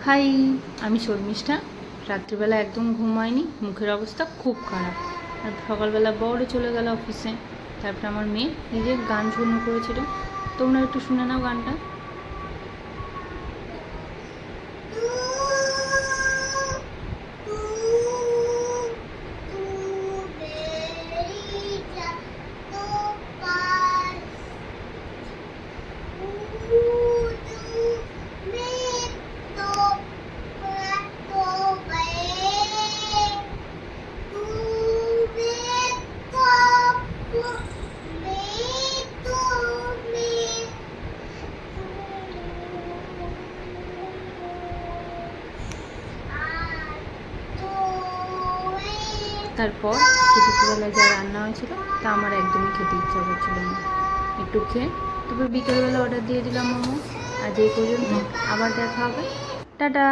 High, আমি শর্মিষ্ঠা। রাত্রিবেলা একদম ঘুম হয়নি, মুখের অবস্থা খুব খারাপ। আর সকালবেলা বড় চলে গেল অফিসে। তারপরে আমার মেয়ে নিজের গান শুরু করেছিল, তোমরা একটু শুনে নাও গানটা। তারপর দুপুরবেলায় যা রান্না হয়েছিল তা আমার একদমই খেতে ইচ্ছা করছিল না। একটু খেয়ে তারপর বিকেলবেলা অর্ডার দিয়ে দিলাম মোমো। আজ এই পর্যন্ত, আবার দেখা হবে। টাটা।